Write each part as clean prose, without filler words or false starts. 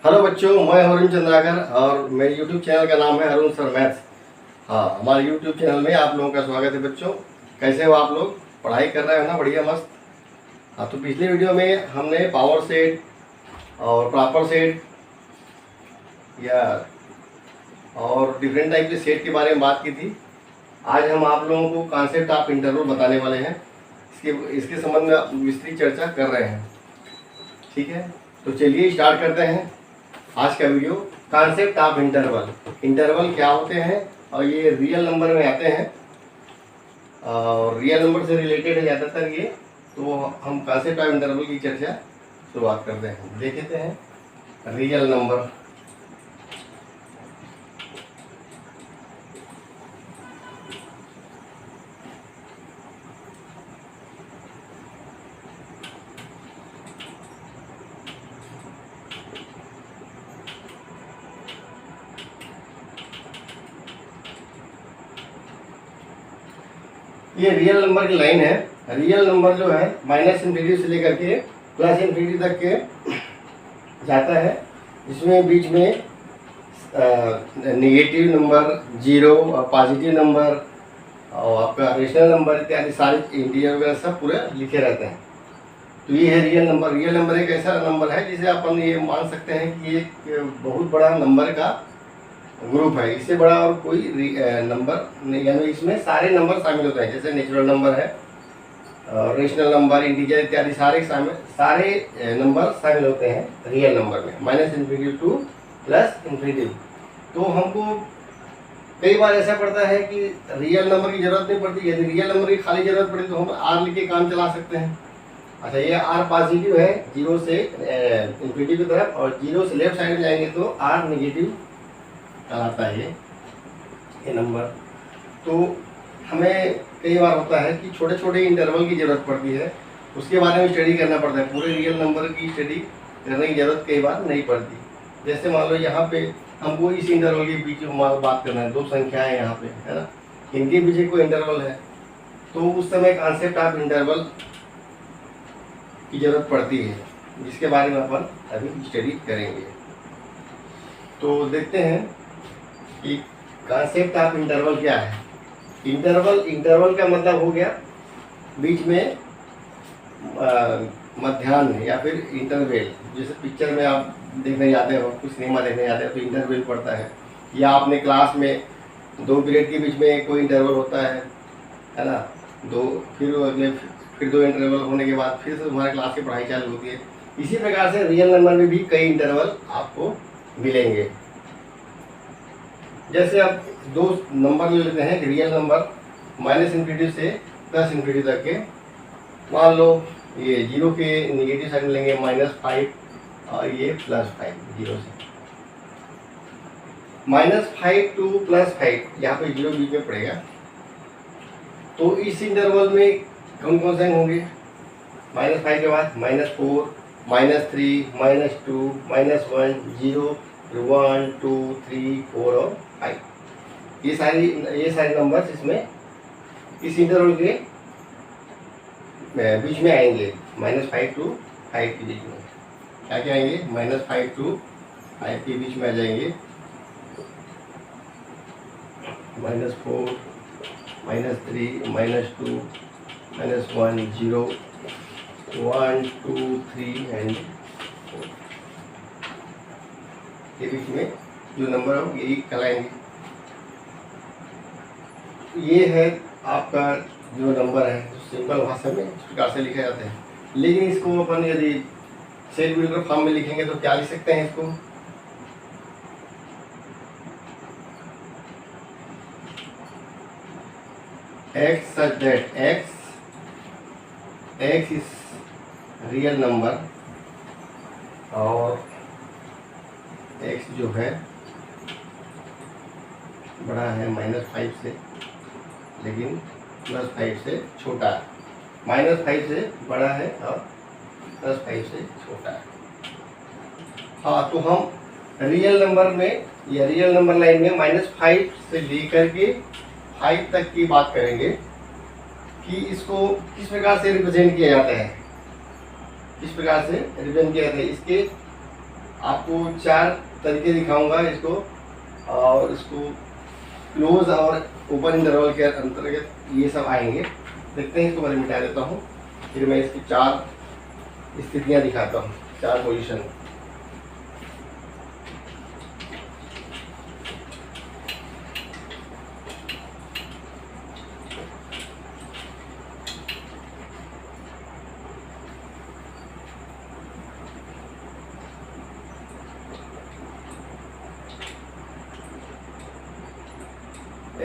Hello बच्चों, मैं अरुण चंद्राकर और मेरे यूट्यूब चैनल का नाम है अरुण सर मैथ्स। हाँ, हमारे यूट्यूब चैनल में आप लोगों का स्वागत है। बच्चों, कैसे हो आप लोग? पढ़ाई कर रहे हो ना? बढ़िया, मस्त। हाँ, तो पिछले वीडियो में हमने पावर सेट और प्रॉपर सेट या और डिफरेंट टाइप के सेट के बारे में बात की थी। आज हम आप लोगों को कॉन्सेप्ट ऑफ इंटरवल बताने वाले हैं। इसके संबंध में विस्तृत चर्चा कर रहे हैं। ठीक है, तो चलिए स्टार्ट करते हैं आज का video. Concept of interval, interval क्या होते हैं और ये रियल नंबर में आते हैं और रियल नंबर से रिलेटेड है ज़्यादातर ये। तो हम कॉन्सेप्ट ऑफ इंटरवल की चर्चा शुरुआत करते हैं। देख लेते हैं रियल नंबर। ये रियल नंबर की लाइन है। रियल नंबर जो है माइनस इन्फिनिटी से लेकर के प्लस इन्फिनिटी तक के जाता है। इसमें बीच में नेगेटिव नंबर, जीरो और पॉजिटिव नंबर और आपका रेशनल नंबर इत्यादि सारे इंटीजर वगैरह सब पूरे लिखे रहते हैं। तो ये है रियल नंबर। रियल नंबर एक ऐसा नंबर है जिसे अपन ये मान सकते हैं कि ये एक बहुत बड़ा नंबर का ग्रुप है। इससे बड़ा और कोई नंबर नहीं, यानी इसमें सारे नंबर शामिल होते हैं। जैसे नेचुरल नंबर है, रेशनल नंबर, इंटीजर इत्यादि सारे नंबर शामिल होते हैं रियल नंबर में, minus infinity two plus infinity. तो हमको कई बार ऐसा पड़ता है कि रियल नंबर की जरूरत नहीं पड़ती। यदि रियल नंबर की खाली जरूरत पड़े तो हम आर लिख के काम चला सकते हैं। अच्छा, ये आर पॉजिटिव है जीरो से इन्फिनिटी की तरफ, और जीरो से लेफ्ट साइड में जाएंगे तो आर नेगेटिव आता है ये नंबर। तो हमें कई बार होता है कि छोटे छोटे इंटरवल की ज़रूरत पड़ती है, उसके बारे में स्टडी करना पड़ता है। पूरे रियल नंबर की स्टडी करने की ज़रूरत कई बार नहीं पड़ती। जैसे मान लो यहाँ पे हमको इस इंटरवल के बीच में बात करना है, दो संख्याएं यहाँ पे है ना, इनके पीछे कोई इंटरवल है, तो उस समय कॉन्सेप्ट ऑफ इंटरवल की ज़रूरत पड़ती है, जिसके बारे में अपन अभी स्टडी करेंगे। तो देखते हैं कि कॉन्सेप्ट ऑफ इंटरवल क्या है। इंटरवल का मतलब हो गया बीच में मध्याह्न या फिर इंटरवेल। जैसे पिक्चर में आप देखने जाते हो, कुछ सिनेमा देखने जाते हो तो इंटरवेल पड़ता है, या आपने क्लास में दो पीरियड के बीच में कोई इंटरवल होता है ना, फिर दो इंटरवल होने के बाद फिर से तुम्हारे क्लास की पढ़ाई चालू होती है। इसी प्रकार से रियल नंबर में भी कई इंटरवल आपको मिलेंगे। जैसे आप दो नंबर ले लेते हैं रियल नंबर, माइनस इन्फिनिटी से प्लस इन्फिनिटी तक के। मान लो ये जीरो के निगेटिव साइड में लेंगे -5 और ये +5, जीरो से -5 टू +5, यहाँ पे जीरो बीच में पड़ेगा। तो इस इंटरवल में कौन कौन से होंगे? -5 के बाद -4, -3, -2, -1, 0, 1, 2, 3, 4 और 5। ये सारे नंबर्स इसमें इस इंटरवल के बीच में आएंगे। -5 टू 5 के बीच में क्या क्या आएंगे? -5 टू 5 के बीच में आ जाएंगे -4, -3, -2, -1, 0, 1, 2, 3 एंड 4 के बीच में जो नंबर हो यही कहलाएंगे। ये है आपका जो नंबर है, सिंपल भाषा में इस प्रकार से लिखा जाता है। लेकिन इसको अपन यदि सेट बिल्कुल फॉर्म में लिखेंगे तो क्या लिख सकते हैं इसको? x such that x is real number और x जो है बड़ा है -5 से, लेकिन +5 से छोटा है। -5 से बड़ा है और +5 से छोटा है। हाँ, तो हम रियल नंबर में या रियल नंबर लाइन में -5 से लेकर के 5 तक की बात करेंगे कि इसको किस प्रकार से रिप्रेजेंट किया जाता है, किस प्रकार से रिप्रेजेंट किया जाता है। इसके आपको 4 तरीके दिखाऊंगा इसको, और इसको क्लोज और ओपन इंटरवल के अंतर्गत ये सब आएंगे। देखते हैं, इसको मैं मिटा देता हूँ, फिर मैं इसकी 4 स्थितियाँ दिखाता हूँ, 4 position.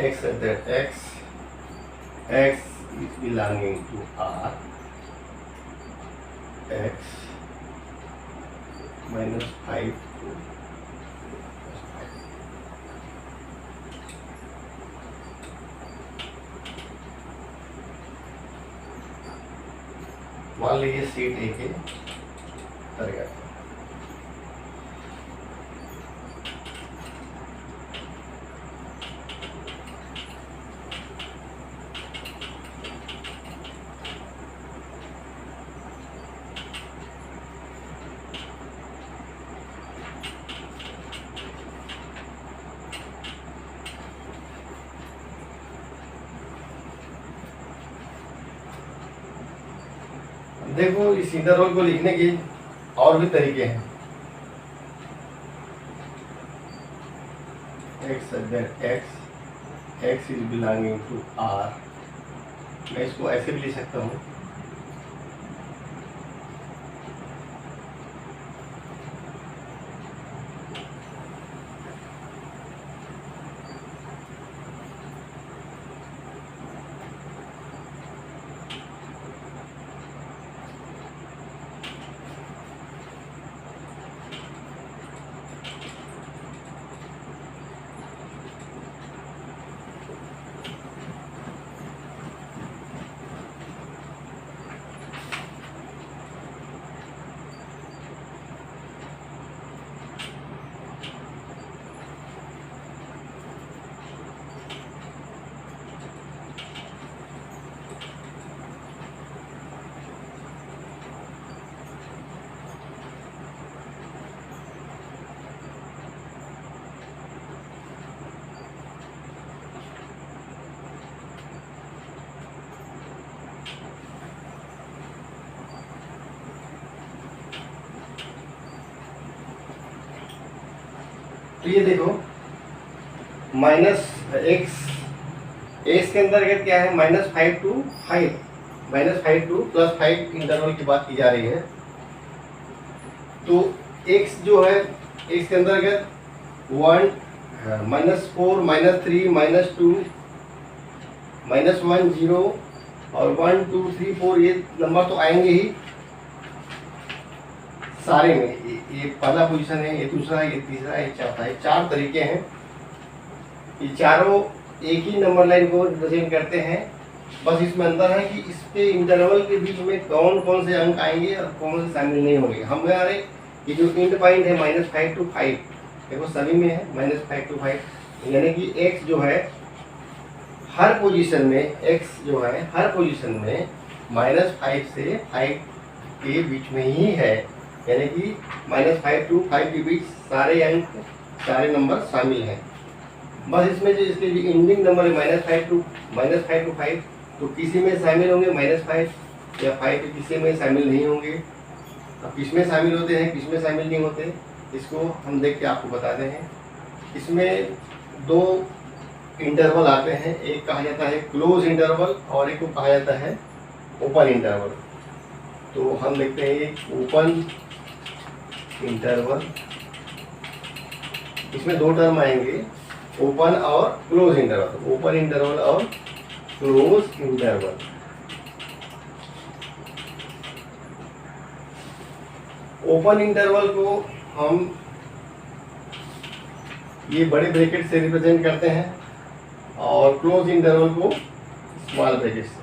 X at that x is belonging to R, x minus 5 to मान लीजिए सीट ए के अंतर्गत। देखो, इस इंटरवल को लिखने के और भी तरीके हैं। x is belonging to R, मैं इसको ऐसे भी लिख सकता हूँ। तो ये देखो, माइनस एक्स के अंतर्गत क्या है, -5 to 5, -5 to +5 इंटरवल की बात की जा रही है। तो x जो है, x के अंतर्गत 1, -4, -3, -2, -1, 0 और 1, 2, 3, 4 ये नंबर तो आएंगे ही सारे में। ये पहला पोजीशन है, ये दूसरा है, ये तीसरा है, ये चौथा है। 4 तरीके हैं। ये चारों एक ही नंबर लाइन को रिप्रेजेंट करते हैं, बस इसमें अंतर है कि इस पे इंटरवल के बीच में कौन कौन से अंक आएंगे और कौन से शामिल नहीं होंगे। हमारे ये जो एंड पॉइंट है -5 to 5, देखो सभी में है -5 to 5, यानी कि x जो है हर पोजीशन में, x जो है हर पोजीशन में -5 से 5 के बीच में ही है, यानी कि -5 to 5 के बीच सारे अंक, सारे नंबर शामिल हैं। बस इसमें जो इसके जो एंडिंग नंबर है -5 to 5, तो किसी में शामिल होंगे -5 या 5 किसी में शामिल नहीं होंगे। अब किस में शामिल होते हैं, किस में शामिल नहीं होते, इसको हम देख के आपको बताते हैं। इसमें 2 इंटरवल आते हैं, एक कहा जाता है क्लोज इंटरवल और एक को कहा जाता है ओपन इंटरवल। तो हम देखते हैं ये ओपन इंटरवल, इसमें 2 टर्म आएंगे, ओपन और क्लोज इंटरवल। ओपन इंटरवल और क्लोज इंटरवल। ओपन इंटरवल को हम ये बड़े ब्रैकेट से रिप्रेजेंट करते हैं और क्लोज इंटरवल को स्मॉल ब्रैकेट से।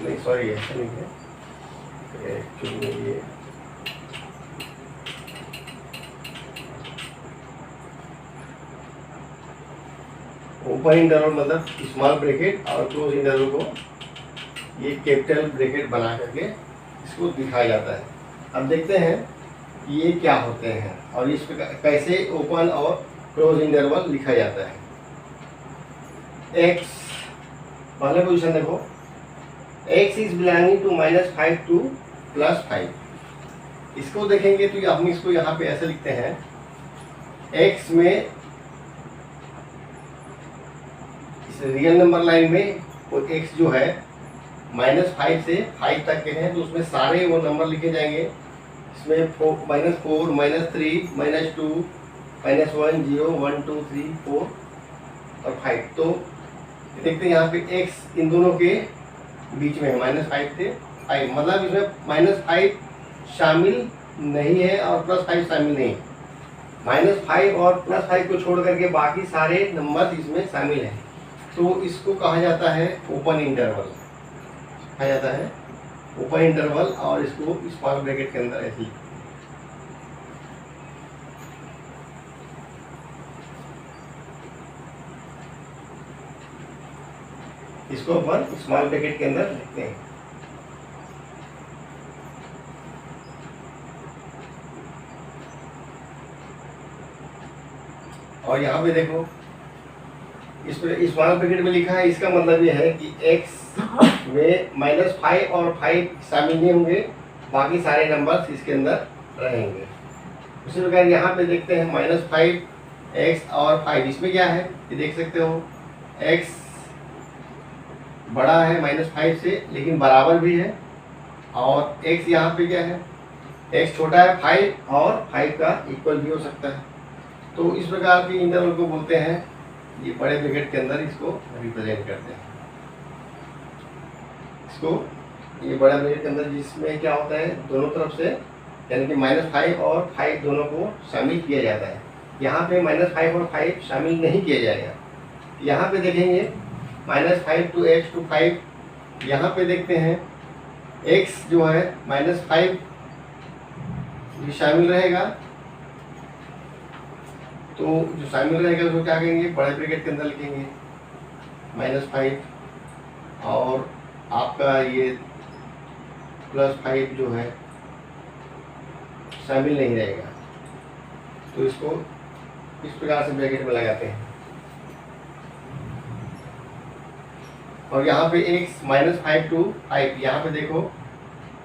नहीं सॉरी, ऐसा नहीं है एक्चुअली। ये ओपन इंटरवल मतलब स्मॉल ब्रैकेट और क्लोज इंटरवल को ये कैपिटल ब्रैकेट बना करके इसको दिखाया जाता है। अब देखते हैं कि ये क्या होते हैं और इस पर कैसे ओपन और क्लोज इंटरवल लिखा जाता है। एक्स पहले पोजीशन देखो, x is belonging to -5 to +5। इसको देखेंगे तो हम इसको यहाँ पे ऐसे लिखते हैं, एक्स में इस रियल नंबर लाइन में वो एक्स जो है -5 से 5 तक के हैं, तो उसमें सारे वो नंबर लिखे जाएंगे। इसमें -4, -3, -2, -1, 0, 1, 2, 3, 4 और 5। तो देखते हैं यहाँ पे x इन दोनों के बीच में है, -5 से 5, मतलब इसमें -5 शामिल नहीं है और +5 शामिल नहीं है। -5 और +5 को छोड़ करके बाकी सारे नंबर इसमें शामिल हैं, तो इसको कहा जाता है ओपन इंटरवल, कहा जाता है ओपन इंटरवल। और इसको स्मॉल ब्रैकेट के अंदर ऐसे इसको अपन स्मॉल ब्रैकेट के अंदर लिखते हैं। और यहाँ पे देखो इस स्मॉल ब्रैकेट में लिखा है, इसका मतलब ये है कि x में -5 और 5 शामिल नहीं होंगे, बाकी सारे नंबर्स इसके अंदर रहेंगे। उसी प्रकार यहाँ पे देखते हैं -5 x और 5, इसमें क्या है ये देख सकते हो, x बड़ा है -5 से लेकिन बराबर भी है, और x यहाँ पे क्या है, x छोटा है 5 और 5 का इक्वल भी हो सकता है। तो इस प्रकार के इंटरवल को बोलते हैं, ये बड़े ब्रैकेट के अंदर इसको रिप्रेजेंट करते हैं। इसको ये बड़ा ब्रैकेट के अंदर जिसमें क्या होता है, दोनों तरफ से यानी कि -5 और 5 दोनों को शामिल किया जाता है। यहाँ पे -5 और 5 शामिल नहीं किया जाएगा। यहाँ पे देखेंगे -5 to x to 5, यहाँ पे देखते हैं x जो है -5 भी शामिल रहेगा, तो जो शामिल रहेगा उसको क्या कहेंगे, बड़े ब्रैकेट के अंदर लिखेंगे -5, और आपका ये +5 जो है शामिल नहीं रहेगा, तो इसको इस प्रकार से ब्रैकेट में लगाते हैं। और यहाँ पे x -5 to 5, यहाँ पे देखो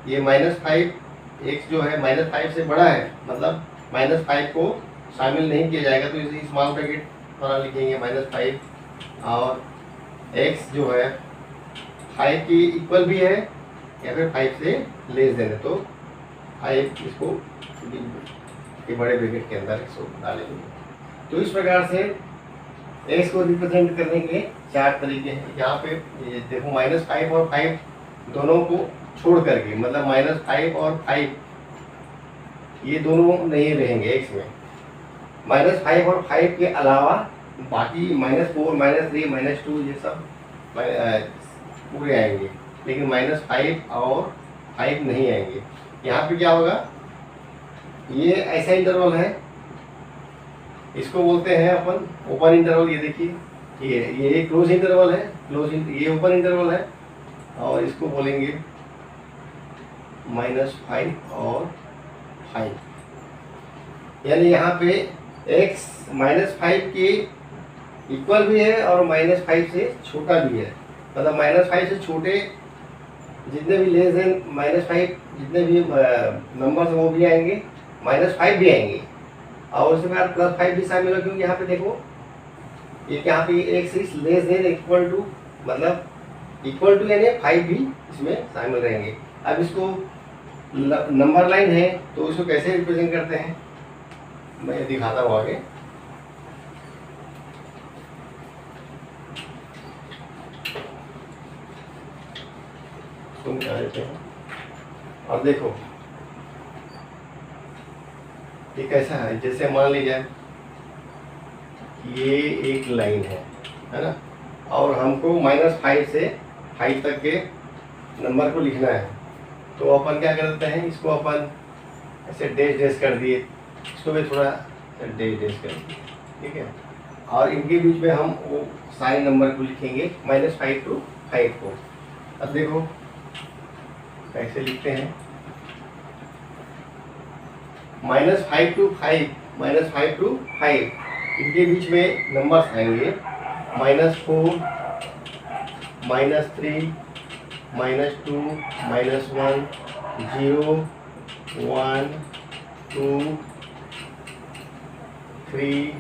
ये -5 x जो है -5 से बड़ा है, मतलब -5 को शामिल नहीं किया जाएगा, तो इसे स्मॉल ब्रैकेट द्वारा लिखेंगे -5, और x जो है 5 की इक्वल भी है या फिर 5 से लेस देन है, तो 5 इसको ये बड़े ब्रैकेट के अंदर इसको डालेंगे। तो इस प्रकार से x को रिप्रेजेंट करने के 4 तरीके हैं। यहाँ पे ये देखो -5 और 5 दोनों को छोड़ करके, मतलब -5 और 5 ये दोनों नहीं रहेंगे x में। -5 और 5 के अलावा बाकी -4, -3, -2 ये सब पूरे आएंगे, लेकिन -5 और 5 नहीं आएंगे। यहाँ पे क्या होगा, ये ऐसा इंटरवल है, इसको बोलते हैं अपन ओपन इंटरवल। ये देखिए ये क्लोज इंटरवल है, ये ओपन इंटरवल है, और इसको बोलेंगे -5 और 5, यानी यहाँ पे x -5 के इक्वल भी है और -5 से छोटा भी है, मतलब -5 से छोटे जितने भी लेस देन -5 जितने भी नंबर्स वो भी आएंगे, -5 भी आएंगे, और उसके बाद +5 भी शामिल है, क्योंकि यहाँ पे देखो ये यहाँ पे x is less than equal to, मतलब इक्वल टू यानी 5 भी इसमें शामिल रहेंगे। अब इसको नंबर लाइन है, तो इसको कैसे रिप्रेजेंट करते हैं मैं दिखाता हूँ आगे। देते हैं और देखो ये कैसा है, जैसे मान लीजिए ये एक लाइन है ना, और हमको -5 से 5 तक के नंबर को लिखना है, तो अपन क्या करते हैं, इसको अपन ऐसे डैश कर दिए, इसको भी थोड़ा डैश कर दिए, ठीक है, और इनके बीच में हम वो सारे नंबर को लिखेंगे -5 to 5 को। अब देखो कैसे लिखते हैं, -5 to 5, -5 to 5, इनके बीच में नंबर्स आएंगे -4, -3, -2, -1, 0, 1, 2, 3,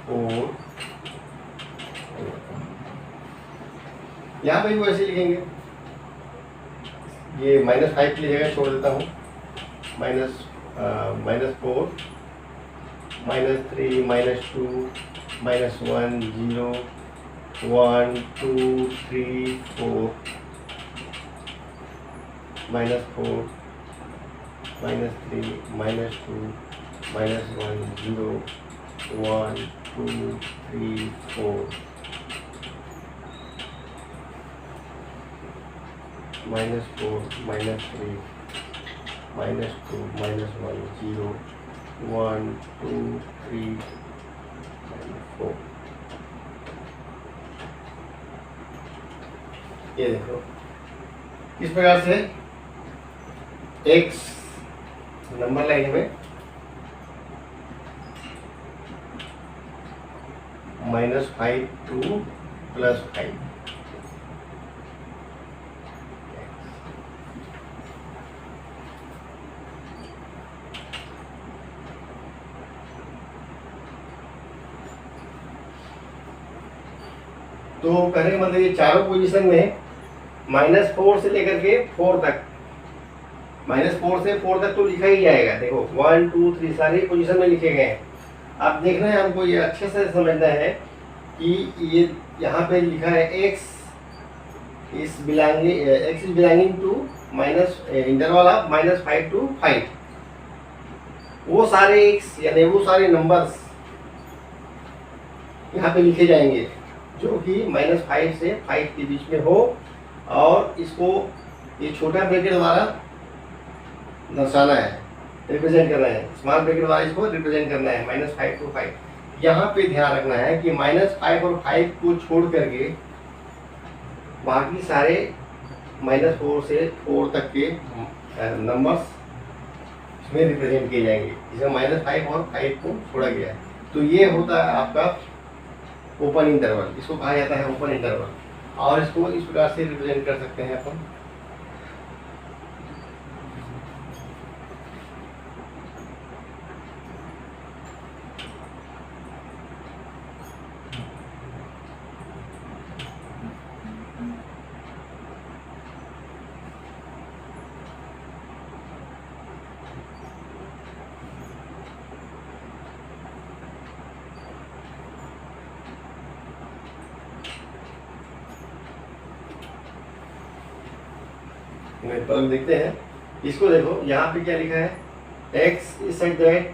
4। यहाँ पे भी वैसे लिखेंगे, ये -5 की जगह छोड़ देता हूँ, -4, -3, -2, -1, 0, 1, 2, 3, 4, -4, -3, -2, -1, 0, 1, 2, 3, 4, -4, -3, -2, -1, 0, 1, 2, 3, 4। ये देखो इस प्रकार से x नंबर लाइन में -5 to +5। तो कहने का मतलब ये चारों पोजीशन में -4 से लेकर के 4 तक, -4 से 4 तक तो लिखा ही जाएगा। देखो 1, 2, 3 सारे पोजीशन में लिखे गए हैं। अब देखना है हमको, ये अच्छे से समझना है कि ये यहाँ पे लिखा है x is belonging to interval of -5 to 5। वो सारे x यानी वो सारे नंबर्स यहाँ पे लिखे जाएंगे जो कि -5 से 5 के बीच में हो, और इसको ये छोटा ब्रैकेट द्वारा दर्शाना है, रिप्रेजेंट करना है। स्मॉल ब्रैकेट द्वारा इसको रिप्रेजेंट करना है -5 to 5। यहाँ पे ध्यान रखना है कि -5 और 5 को छोड़ करके बाकी सारे -4 से 4 तक के नंबर्स इसमें रिप्रेजेंट किए जाएंगे, जिसमें -5 और 5 को छोड़ा गया है। तो ये होता है आपका ओपन इंटरवल, इसको कहा जाता है ओपन इंटरवल, और इसको इस प्रकार से रिप्रेजेंट कर सकते हैं अपन। पर देखते हैं इसको, देखो यहाँ पे क्या लिखा है, x is such that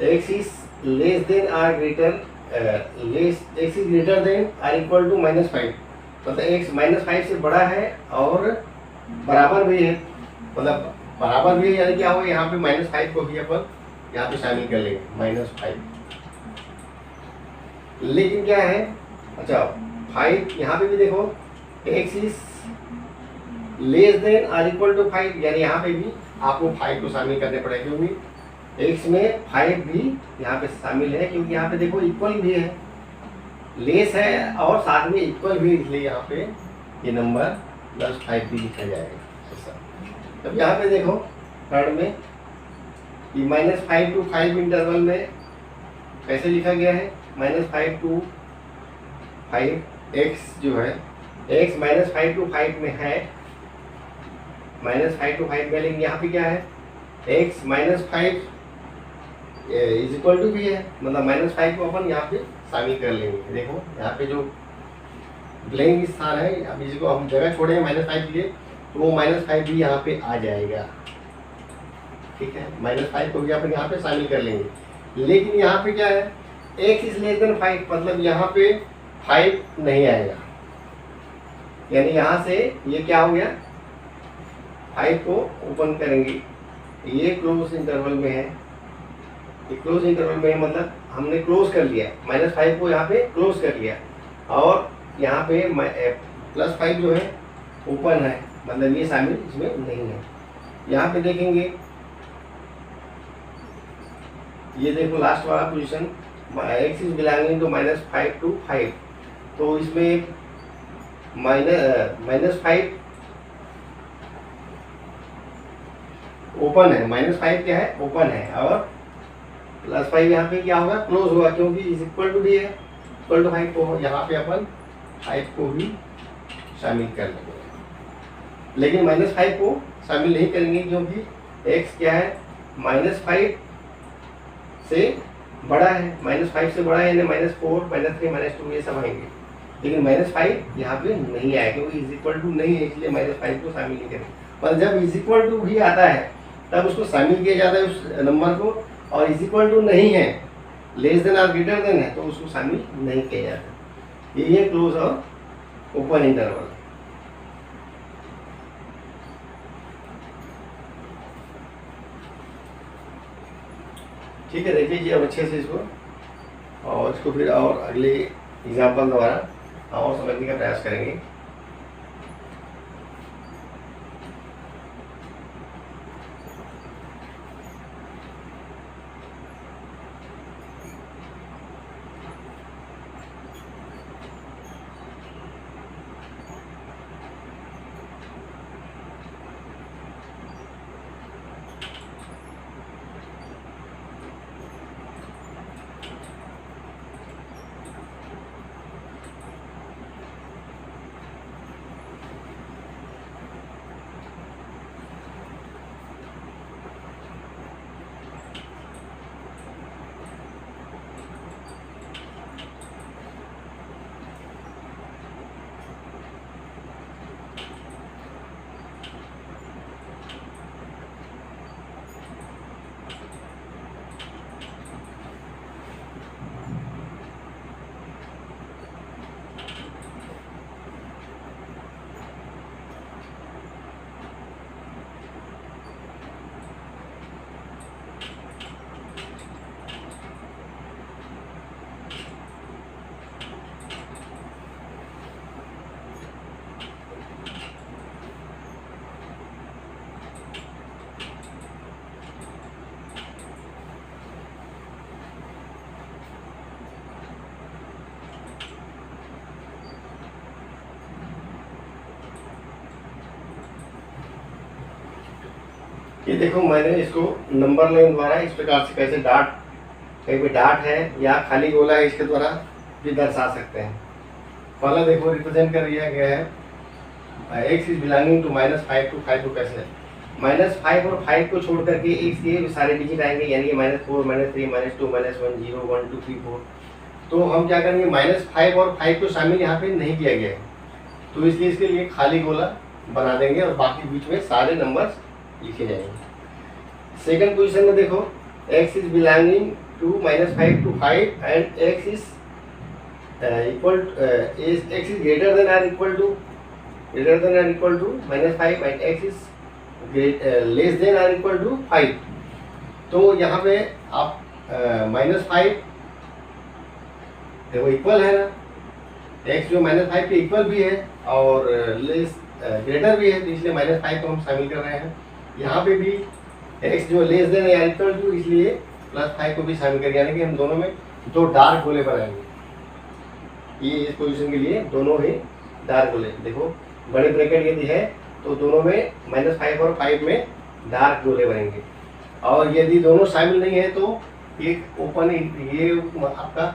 x is less than or greater x is greater than or equal to -5। मतलब x -5 से बड़ा है और बराबर भी है, मतलब बराबर भी है, यानी क्या होगा यहाँ पे -5 को भी अपन यहाँ पे शामिल कर लेंगे -5। लेकिन क्या है, अच्छा 5 यहाँ पे भी देखो x is less than or equal to 5, यानी यहाँ पे भी आपको 5 को शामिल करने पड़ेगा, क्योंकि x में 5 भी यहाँ पे शामिल है, क्योंकि यहाँ पे देखो इक्वल भी है, लेस है और साथ में इक्वल भी, इसलिए यहाँ पे ये नंबर +5 भी लिखा जाएगा। तब यहाँ पे देखो थर्ड में कि -5 to 5 इंटरवल में कैसे लिखा गया है, -5 to 5, x जो है x -5 to 5 में है, -5 to 5 में, लेकिन यहाँ पे क्या है x -5 इज इक्वल टू भी है, मतलब -5 को अपन यहाँ पे शामिल कर लेंगे। देखो यहाँ पे जो ब्लैंक स्थान है, अब इसको हम जगह छोड़ेंगे -5 के लिए, तो वो -5 भी यहाँ पे आ जाएगा, ठीक है। -5 को भी अपन यहाँ पे शामिल कर लेंगे। लेकिन यहाँ पे क्या है, x इज लेस देन 5, मतलब यहाँ पे 5 नहीं आएगा, यानी यहाँ से ये क्या हो गया, 5 को ओपन करेंगे, ये क्लोज इंटरवल में है, ये क्लोज इंटरवल में है, मतलब हमने क्लोज कर लिया, -5 को यहाँ पे क्लोज कर लिया, और यहाँ पे +5 जो है ओपन है, मतलब ये शामिल इसमें नहीं है। यहाँ पे देखेंगे, ये देखो लास्ट वाला position, x is belonging to -5 to 5, तो इसमें -5 ओपन है, -5 क्या है ओपन है, और +5 यहाँ पे क्या होगा क्लोज होगा, क्योंकि इज इक्वल टू भी है, इक्वल टू 5, तो यहाँ पे अपन 5 को भी शामिल कर लेंगे। लेकिन -5 को शामिल नहीं करेंगे क्योंकि x क्या है -5 से बड़ा है, -5 से बड़ा है, यानी -4 -3 -2 ये सब आएंगे, लेकिन -5 यहाँ पे नहीं आएगा क्योंकि इज इक्वल टू नहीं है, इसलिए -5 को शामिल नहीं करेंगे। पर जब इज इक्वल टू भी आता है तब उसको शामिल किया जाता है उस नंबर को, और इज इक्वल टू नहीं है, लेस देन और ग्रेटर देन है, तो उसको शामिल नहीं किया जाता। ये है क्लोज और ओपन इंटरवल। ठीक है, देखिए अब अच्छे से इसको, और इसको फिर और अगले एग्जाम्पल द्वारा और समझने का प्रयास करेंगे। ये देखो मैंने इसको नंबर लाइन द्वारा इस प्रकार से कैसे डाट, कहीं पे डाट है या खाली गोला है, इसके द्वारा भी दर्शा सकते हैं। पहला देखो रिप्रेजेंट कर दिया गया है x is belonging to -5 to 5, को कैसे -5 और 5 को छोड़ करके x के सारे डिजिट आएंगे, यानी कि -4 -3 -2 -1 0 1 2 3 4। तो हम क्या करेंगे, -5 और 5 को शामिल यहाँ पे नहीं किया गया है, तो इसलिए इसके लिए खाली गोला बना देंगे और बाकी बीच में सारे नंबर्स लिखे जाएंगे। सेकंड पोजीशन में देखो x is belonging to -5 to 5 and x is equal x is greater than और equal to -5 and x is less than और इक्वल टू 5। तो यहाँ पे आप -5 देखो इक्वल है ना, x जो -5 के इक्वल भी है और लेस ग्रेटर भी है, तो इसलिए -5 को हम शामिल कर रहे हैं। यहाँ पे भी x जो लेस देन या इक्वल टू, इसलिए +5 को भी शामिल करेंगे, यानी कि हम दोनों में दो डार्क गोले बनाएंगे। ये इस पोजीशन के लिए दोनों ही डार्क गोले, देखो बड़े ब्रैकेट यदि है तो दोनों में -5 और 5 में डार्क गोले बनेंगे, और यदि दोनों शामिल नहीं है तो एक ओपन, ये आपका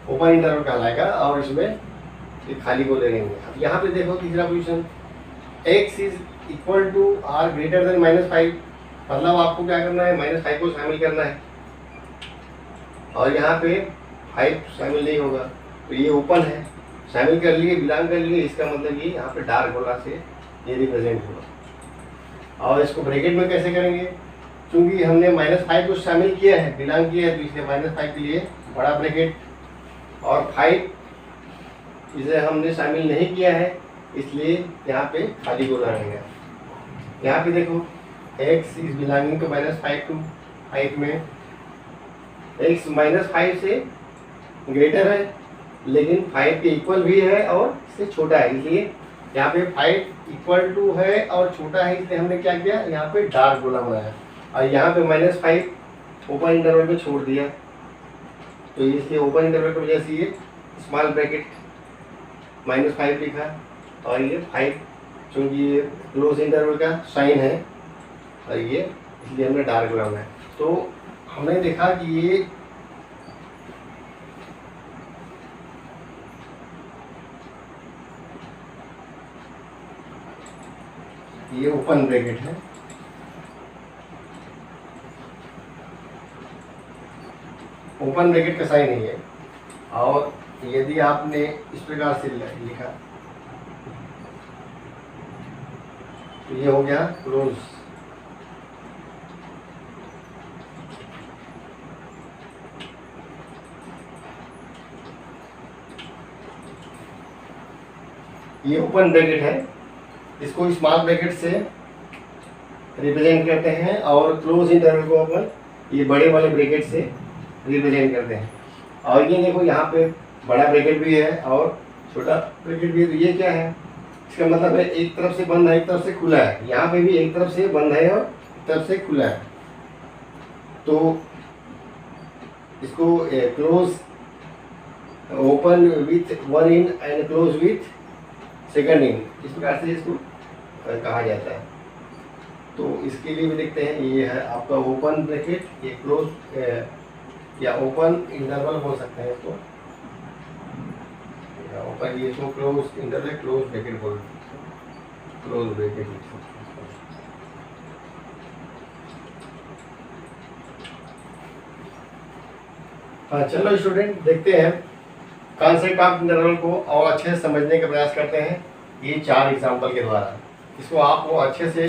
ओपन इंटरवल कहलाएगा और इसमें एक खाली गोले रहेंगे। अब यहाँ पे देखो तीसरा position, x is equal to or greater than -5, मतलब आपको क्या करना है, -5 को शामिल करना है, और यहाँ पे 5 शामिल नहीं होगा, तो ये ओपन है, शामिल कर लिए, बिलोंग कर लिए, इसका मतलब ये यहाँ पे डार्क गोला से ये रिप्रेजेंट होगा। और इसको ब्रैकेट में कैसे करेंगे, क्योंकि हमने -5 को शामिल किया है, बिलोंग किया है, तो इसलिए -5 के लिए बड़ा ब्रैकेट, और 5 इसे हमने शामिल नहीं किया है, इसलिए यहाँ पे खाली गोला रहेगा। यहाँ पे देखो x is belonging to -5 to 5 में x -5 से ग्रेटर है लेकिन 5 के इक्वल भी है और इससे छोटा है, इसलिए यहाँ पे 5 इक्वल टू है और छोटा है, इसलिए हमने क्या किया, यहाँ पे डार्क गोला बनाया और यहाँ पे -5 ओपन इंटरवल पे छोड़ दिया। तो इसलिए ओपन इंटरवल की वजह से ये स्मॉल ब्रैकेट -5 लिखा और ये 5 चूँकि ये क्लोज इंटरवल का साइन है और ये इसलिए हमने डार्क गोला बनाया। तो हमने देखा कि ये ओपन ब्रैकेट है, ओपन ब्रैकेट का साइन है ये। और यदि आपने इस प्रकार से लिखा तो ये हो गया क्लोज। ये ओपन ब्रैकेट है, इसको स्मॉल ब्रैकेट से रिप्रेजेंट करते हैं और क्लोज इंटरवल को अपन ये बड़े वाले ब्रैकेट से रिप्रेजेंट करते हैं। और ये देखो यहाँ पे बड़ा ब्रैकेट भी है और छोटा ब्रैकेट भी है। तो ये क्या है, इसका मतलब है एक तरफ से बंद है एक तरफ से खुला है। यहाँ पे भी एक तरफ से बंद है और एक तरफ से खुला है। तो इसको close open with one in and close with second in, इस प्रकार से इसको कहा जाता है। तो इसके लिए भी देखते हैं, ये है आपका ओपन ब्रैकेट, ये क्लोज या ओपन इंटरवल बोल सकते हैं इसको, ओपन ये इसको क्लोज इंटरवल क्लोज ब्रैकेट बोल, क्लोज ब्रैकेट। हाँ चलो स्टूडेंट, देखते हैं कॉन्सेप्ट ऑफ इंटरवल को और अच्छे से समझने का प्रयास करते हैं ये 4 एग्जाम्पल के द्वारा। इसको आपको अच्छे से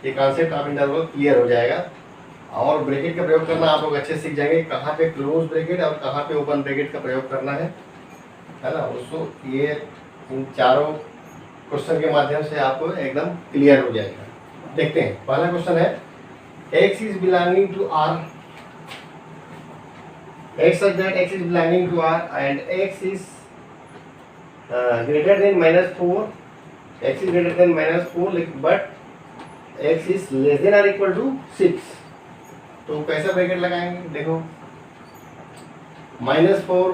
ये कॉन्सेप्ट ऑफ इंटरवल क्लियर हो जाएगा और ब्रैकेट का प्रयोग करना आप लोग अच्छे से सीख जाएंगे, कहाँ पे क्लोज ब्रैकेट और कहाँ पे ओपन ब्रैकेट का प्रयोग करना है ना। उसको ये इन चारों क्वेश्चन के माध्यम से आपको एकदम क्लियर हो जाएगा। देखते हैं, पहला क्वेश्चन है x is belonging to R, x such that x is belonging to R and x is greater than -4, x is greater than -4 but x is less than or equal to 6। तो कैसा bracket लगाएंगे, देखो -4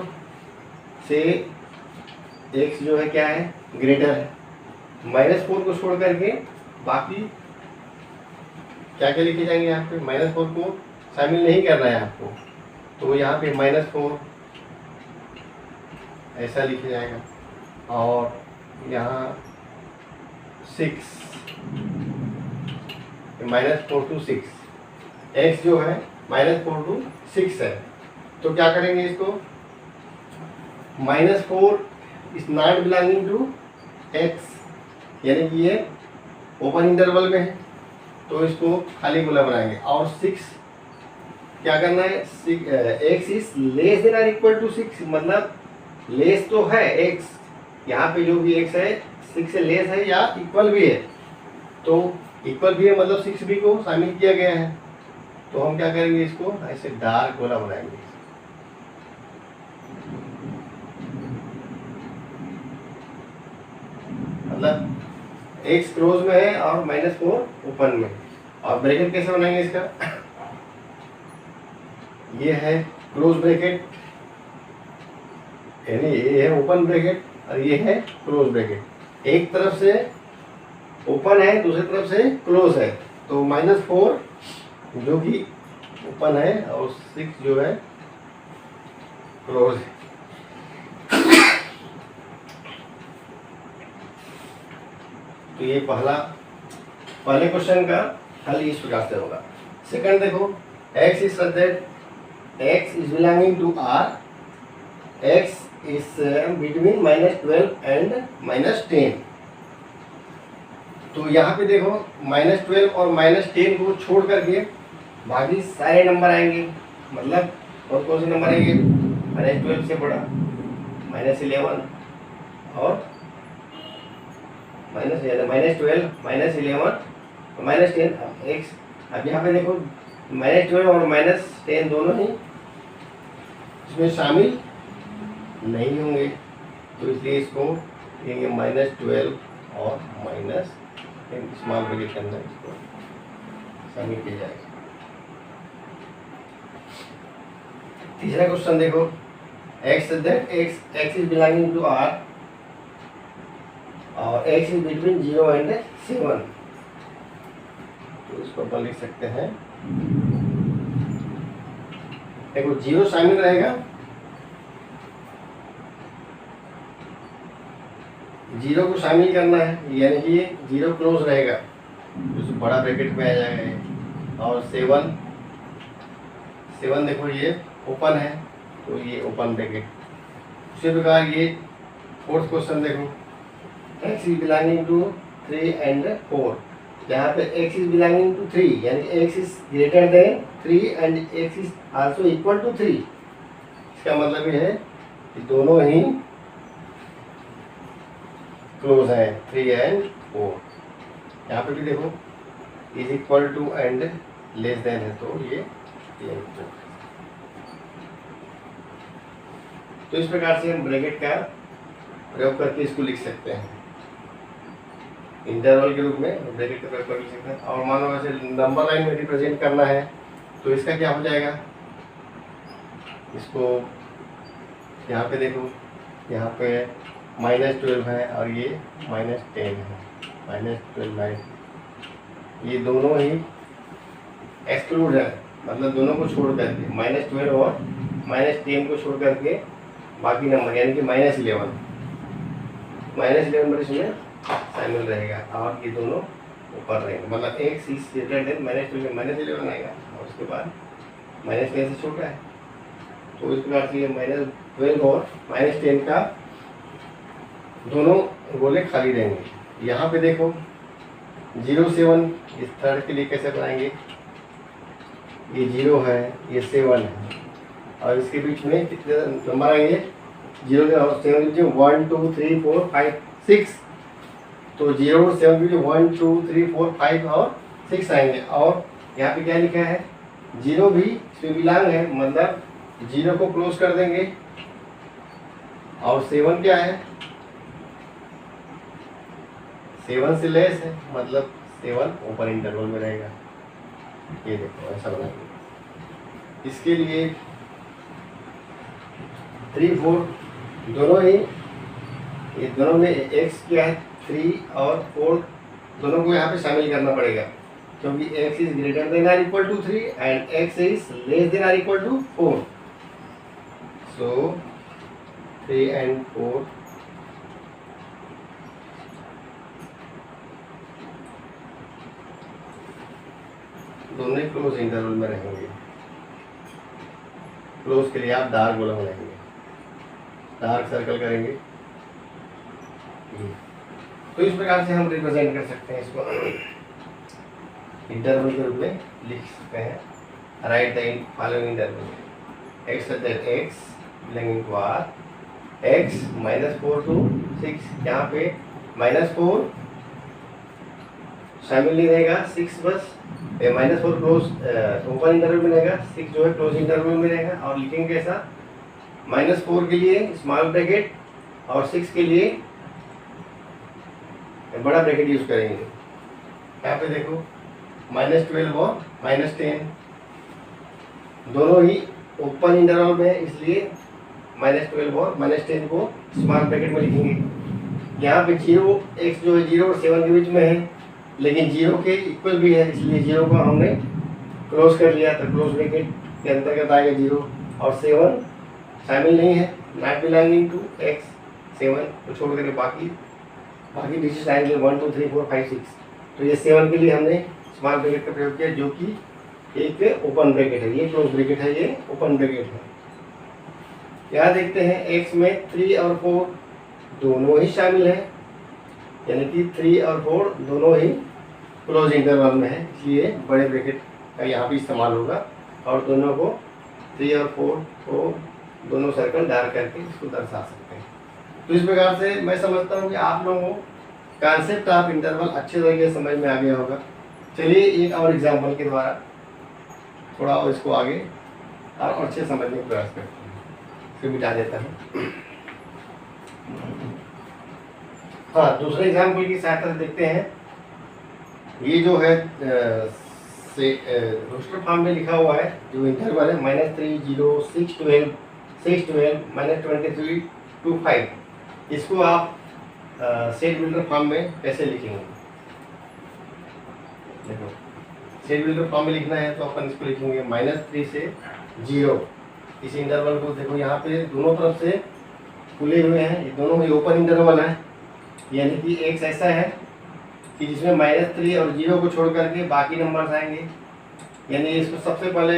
से x जो है क्या है, greater है। -4 को छोड़ करके बाकी क्या क्या लिखे जाएंगे, यहाँ पे -4 को शामिल नहीं करना है आपको, तो यहाँ पे -4 ऐसा लिखा जाएगा और यहाँ 6 -4 to 6, x जो है -4 to 6 है। तो क्या करेंगे इसको, -4 is not belonging to x, यानी कि ये ओपन इंटरवल में है तो इसको खाली गोला बनाएंगे। और 6 क्या करना है, x इज लेस देन और इक्वल टू 6, मतलब लेस तो है x, यहाँ पे जो भी x है 6 से लेस है या इक्वल भी है, तो इक्वल भी है मतलब 6 भी को शामिल किया गया है। तो हम क्या करेंगे, इसको ऐसे डार्क गोला बनाएंगे। मतलब x क्लोज में है और -4 ओपन में। और ब्रैकेट कैसे बनाएंगे इसका, ये है क्लोज ब्रैकेट, यानी ये है ओपन ब्रैकेट और ये है क्लोज ब्रैकेट। एक तरफ से ओपन है दूसरी तरफ से क्लोज है, तो -4 जो कि ओपन है और 6 जो है क्लोज है। तो ये पहले क्वेश्चन का हल इस प्रकार से होगा। सेकंड देखो, x is such that x is belonging to R, x is between -12 and -10। तो यहाँ पे देखो -12 और -10 को छोड़ करके बाकी सारे नंबर आएंगे, मतलब और कौन से नंबर आएंगे, -12 से बड़ा -11 और -12 -11 -10 x। अब यहाँ पे देखो -12 और -10 दोनों ही इसमें शामिल नहीं होंगे, तो इसलिए इसको लिखेंगे -12 और माइनस स्मॉल ब्रैकेट के अंदर इसको शामिल किया जाएगा। तीसरा क्वेश्चन देखो, x is belonging to R और x इज बिटवीन 0 एंड 7, तो इसको अपन लिख सकते हैं, देखो 0 शामिल रहेगा, 0 को शामिल करना है, यानी कि 0 क्लोज रहेगा तो बड़ा ब्रैकेट में आ जाएगा ये, और 7 देखो ये ओपन है तो ये ओपन ब्रैकेट। उसी प्रकार ये फोर्थ क्वेश्चन देखो, x is belonging to 3 and 4, यहाँ पे x इज बिलोंगिंग टू 3 यानी x is greater than 3 and x is also equal to 3। इसका मतलब ये है कि दोनों ही क्लोज है, 3 एंड 4। यहाँ पे भी देखो is equal to and less than है तो ये 4। तो इस प्रकार से हम ब्रैकेट का प्रयोग करके इसको लिख सकते हैं, इंटरवल के रूप में ब्रैकेट का प्रयोग करके लिख सकते हैं। और मान लो वैसे नंबर लाइन में रिप्रेजेंट करना है तो इसका क्या हो जाएगा, इसको यहाँ पे देखो, यहाँ पे -12 है और ये -10 है, -12 है, ये दोनों ही एक्सक्लूड है, मतलब दोनों को छोड़ करके -12 और -10 को छोड़ करके बाकी नंबर यानी कि -11 नंबर इसमें शामिल रहेगा और ये दोनों ऊपर रहेंगे, मतलब x इज ग्रेटर देन -12 -11 आएगा और उसके बाद -10 से छोटा है, तो इस प्रकार से ये -12 और -10 का दोनों गोले खाली रहेंगे। यहाँ पे देखो 0 7 इस थर्ड के लिए कैसे बनाएंगे, ये 0 है, ये 7 है और इसके बीच में कितने नंबर आएंगे, 0 और 7 के बीच 1 2 3 4 5 6, तो 0 और 7 के बीच 1 2 3 4 5 और 6 आएंगे। और यहाँ पे क्या लिखा है, 0 भी इसमें बिलोंग है, मतलब 0 को क्लोज कर देंगे, और 7 क्या है, 7 से लेस है, मतलब 7 ओपन इंटरवल में रहेगा। ये देखो ऐसा बनाएंगे। इसके लिए 3 4 दोनों ही, ये दोनों में x क्या है 3 और 4 दोनों को यहाँ पे शामिल करना पड़ेगा, क्योंकि x is greater than or equal to 3 and x is less than or equal to 4। So 3 and 4 दोनों ही क्लोज इंटरवल में रहेंगे। क्लोज के लिए आप डार्क गोला बनाएंगे, डार्क सर्कल करेंगे, तो इस प्रकार से हम रिप्रेजेंट कर सकते हैं इसको, इंटरवल के रूप में लिख सकते हैं। Right the following interval, x such that x belonging to R, x -4 to 6, यहाँ पे -4 शामिल नहीं रहेगा, 6 बस, -4 क्लोज ओपन इंटरवल में रहेगा, 6 जो है क्लोज इंटरवल में रहेगा। और लिखेंगे कैसा, -4 के लिए स्मॉल ब्रैकेट और 6 के लिए बड़ा ब्रैकेट यूज करेंगे। यहाँ पे देखो -12 और -10 दोनों ही ओपन इंटरवल में है, इसलिए -12 और -10 को स्मॉल ब्रैकेट में लिखेंगे। यहाँ पे 0 x जो है 0 और 7 के बीच में है, लेकिन 0 के इक्वल भी है, इसलिए 0 को हमने क्लोज कर लिया, तो क्लोज ब्रैकेट के अंतर्गत आएगा 0, और 7 शामिल नहीं है, नॉट बिलोंगिंग टू x, 7 को छोड़ करके बाकी डिजिट्स आएंगे 1 2 3 4 5 6। तो ये 7 के लिए हमने स्मॉल ब्रैकेट का प्रयोग किया, जो कि एक ओपन ब्रैकेट है, ये क्लोज ब्रैकेट है, ये ओपन ब्रैकेट है। यहाँ देखते हैं x में 3 और 4 दोनों ही शामिल है, यानी कि 3 और 4 दोनों ही क्लोज इंटरवल में है, इसलिए बड़े ब्रैकेट का यहाँ भी इस्तेमाल होगा, और दोनों को 3 और 4 को दोनों सर्कल डार्क करके इसको दर्शा सकते हैं। तो इस प्रकार से मैं समझता हूँ कि आप लोगों को कॉन्सेप्ट ऑफ इंटरवल अच्छे तरीके से समझ में आ गया होगा। चलिए एक और एग्जाम्पल के द्वारा थोड़ा और इसको आगे और अच्छे समझने का प्रयास करते हैं। फिर मिटा देता हूँ। हाँ, दूसरे एग्जाम्पल की सहायता से देखते हैं। ये जो है रोस्टर फॉर्म में लिखा हुआ है, जो इंटरवल है -3, 0, 6, 12, 6, 12, -23 to 5, इसको आप सेट बिल्डर फॉर्म में कैसे लिखेंगे? देखो, सेट बिल्डर फॉर्म में लिखना है तो अपन इसको लिखेंगे -3 से 0। इस इंटरवल को देखो, यहाँ पे दोनों तरफ से खुले हुए हैं, ये दोनों ही ओपन इंटरवल है, यानी कि एक ऐसा है कि जिसमें -3 और 0 को छोड़ करके बाकी नंबर्स आएंगे। यानी इसको सबसे पहले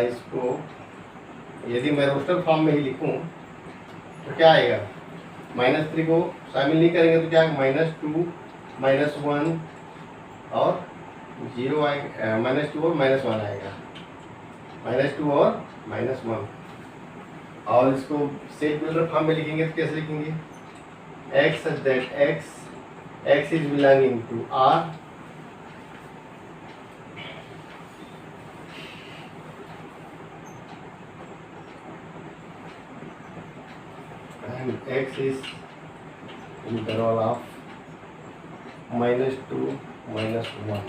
इसको यदि मैं रोस्टर फॉर्म में ही लिखूं तो क्या आएगा? -3 को शामिल नहीं करेंगे तो क्या आएगा? -2, -1 और 0 आएगा, -2 और -1 आएगा, -2 और -1। और इसको सेट बिल्डर फॉर्म में लिखेंगे तो कैसे लिखेंगे? x such that x is belonging to R and x is interval of -2, -1।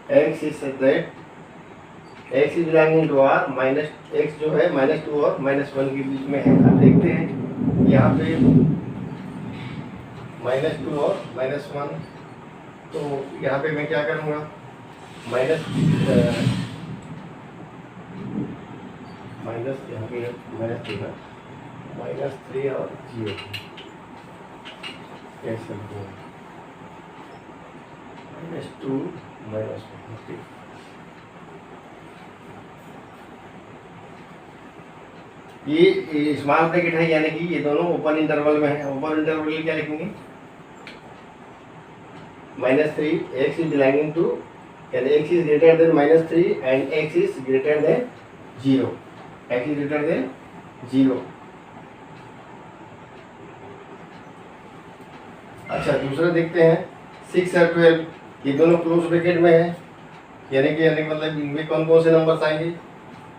x is such that x is belonging to R, minus x जो है -2 और -1 के बीच में है। अब देखते हैं यहाँ पे -2 और -1, तो यहाँ पे मैं क्या करूँगा? माइनस यहाँ पे -3 है, -3 और 0 कैसे -2 -1। ये स्मॉल ब्रैकेट है, यानी कि ये दोनों ओपन इंटरवल में है। ओपन इंटरवल में क्या लिखेंगे? -3, x इज बिलोंगिंग टू, यानी x is greater than -3 and x is greater then 0, x is greater then 0। अच्छा, दूसरा देखते हैं 6 और 12, ये दोनों क्लोज ब्रैकेट में है, यानी कि मतलब इनमें कौन कौन से नंबर्स आएंगे?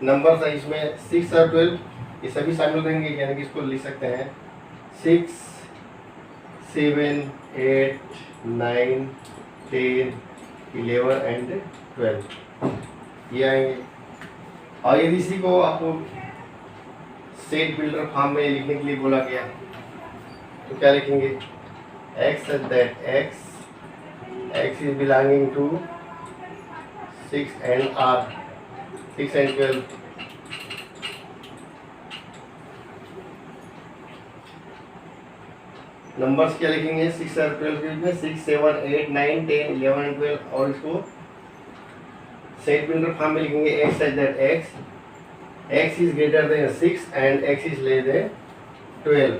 नंबर्स है इसमें 6 और 12, ये सभी शामिल रहेंगे, यानी कि इसको लिख सकते हैं 6, 7, 8, 9, 10, 11 एंड 12, ये आएंगे। और यदि इसी को आपको सेट बिल्डर फॉर्म में लिखने के लिए बोला गया तो क्या लिखेंगे? x such that x is belonging to 6 and R, 6 and 12। Numbers क्या लिखेंगे? 6 और 12 के बीच में 6, 7, 8, 9, 10, 11 एंड 12, और इसको सेट बिल्डर फॉर्म में लिखेंगे x such that x is greater than 6 and x is less than 12।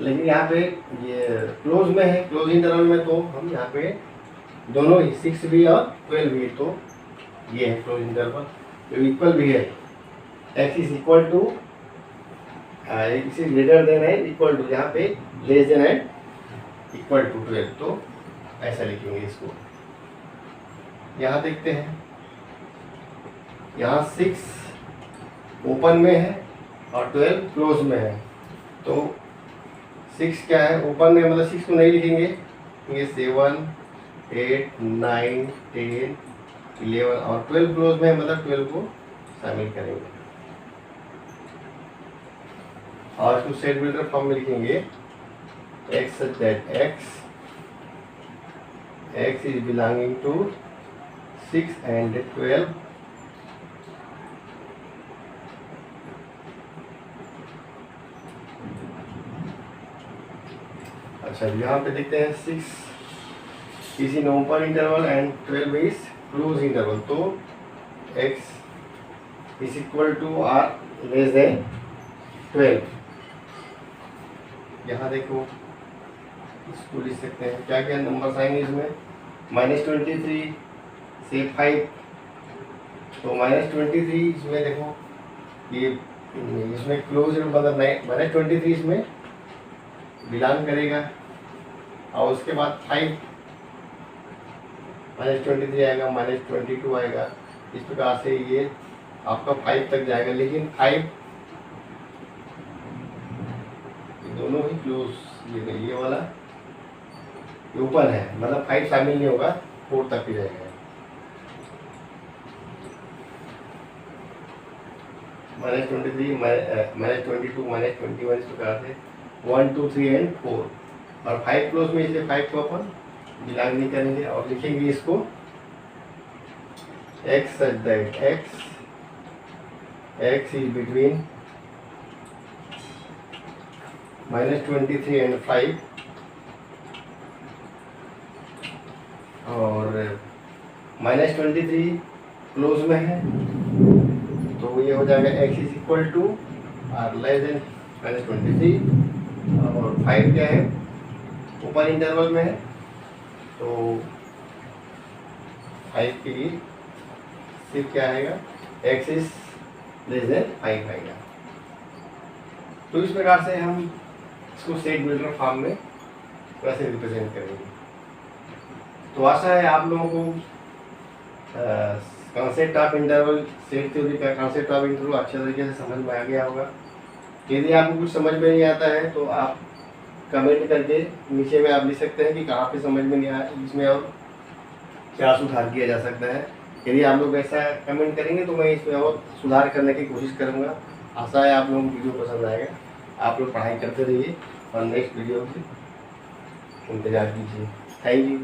लेकिन यहाँ पे ये क्लोज में है, क्लोज इंटरवल में, तो हम यहाँ पे दोनों ही 6 भी और 12 भी, तो ये है क्लोज इंटरवल, तो इक्वल भी है। x is equal to, x is greater than है इक्वल टू, यहाँ पे लेस देन है इक्वल टू 12, तो ऐसा लिखेंगे इसको। यहाँ देखते हैं, यहाँ 6 ओपन में है और 12 क्लोज में है, तो 6 क्या है? ओपन में, मतलब 6 को नहीं लिखेंगे, ये 7, 8, 9, 10, 11 और 12 क्लोज में है, मतलब 12 को शामिल करेंगे और इसको सेट बिल्डर फॉर्म में लिखेंगे x such that x is belonging to 6 and 12। अच्छा, यहाँ पे देखते हैं 6 is in open interval and 12 is close interval, तो x is equal to r less than 12। यहाँ देखो, इसको लिख सकते हैं, क्या क्या नंबर्स आएंगे इसमें? -23 से 5, तो -23 इसमें देखो, ये इसमें क्लोज मतलब -23 इसमें बिलोंग करेगा, और उसके बाद 5 -23 आएगा, -22 आएगा, इस प्रकार से ये आपका 5 तक जाएगा, लेकिन 5 दोनों ही क्लोज, ये वाला ओपन है, मतलब 5 शामिल नहीं होगा, 4 तक ही जाएगा। -23, -22, -21 इस प्रकार से 1, 2, 3 एंड 4, और 5 क्लोज में, इसलिए 5 को अपन बिलोंग नहीं करेंगे और लिखेंगे इसको x such that x is between -23 and 5, और -23 क्लोज में है, तो ये हो जाएगा x is equal to or less than -23, और 5 क्या है, ओपन इंटरवल में है, तो 5 के लिए सिर्फ क्या आएगा, x इज लेस देन 5 आएगा। तो इस प्रकार से हम इसको सेट बिल्डर फॉर्म में वैसे रिप्रेजेंट करेंगे। तो आशा है आप लोगों को concept of interval, set theory का कॉन्सेप्ट ऑफ इंटरवल अच्छे तरीके से समझ में आ गया होगा। यदि आपको कुछ समझ में नहीं आता है तो आप कमेंट करके नीचे में आप लिख सकते हैं कि कहाँ पे समझ में नहीं आया, इसमें और क्या सुधार किया जा सकता है। यदि आप लोग ऐसा कमेंट करेंगे तो मैं इसमें और सुधार करने की कोशिश करूँगा। आशा है आप लोगों को वीडियो पसंद आएगा। आप लोग पढ़ाई करते रहिए और नेक्स्ट वीडियो की इंतजार कीजिए। Thank you.